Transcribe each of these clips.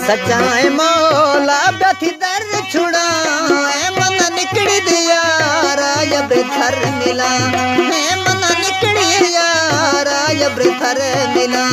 सच्चाई मौला व्यथी दर छुड़ा मन निकड़ी दिया राजब थर मिला मन निकड़ी यार राजब थर मिला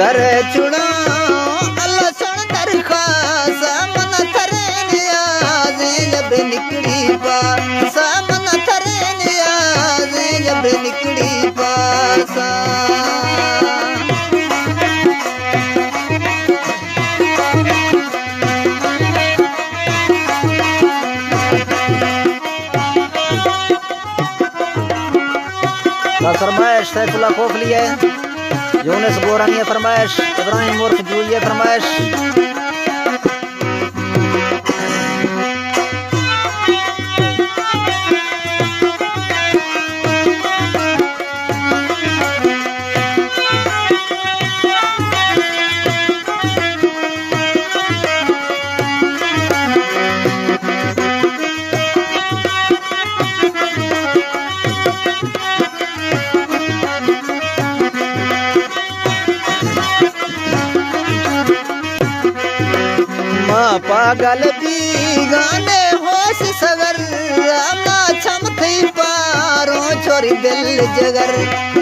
दर चुड़ा अल्लाह सुन दरखास मन थरे नियाज जब निकड़ी पास मन थरे नियाज जब निकड़ी पास फरमाइश सैफुल्लाह कोफली है यूनुस गोरानी फरमाइश इब्राहिम उर्फ जूलिया फरमाइश पागल भी गाने होश सगर रामा छमती पारों छोरी दिल जगर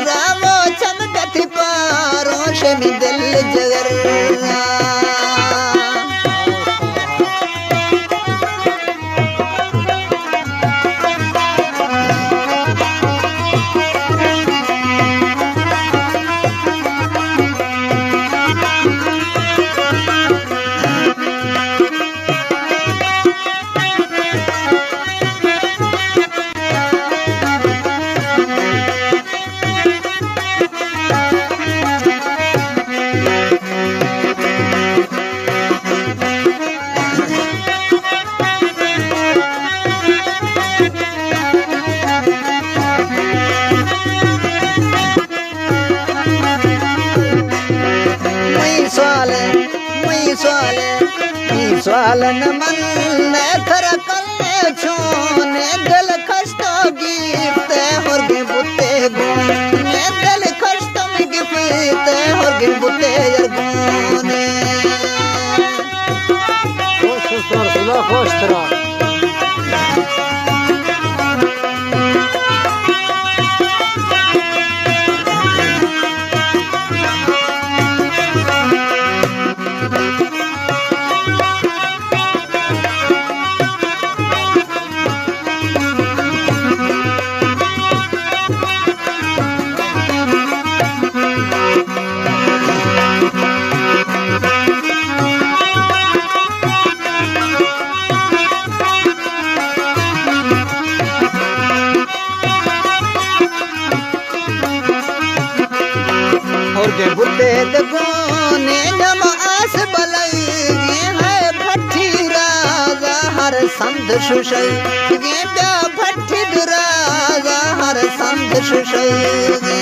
रामो छमती पारों शमी दिल जगर स्वालन मन ने थर कल्ले छोने दिल खस्तो गिफ्ते और गे बुते गोने दिल खस्तो में गिफ्ते और गे बुते यार गोने खुश सुर सुला खुश तरा बुद्धे दगोने जम आस बलई है भट्टी राजा हर संत सुशई गे ब्या भट्टी राजा हर संत सुशई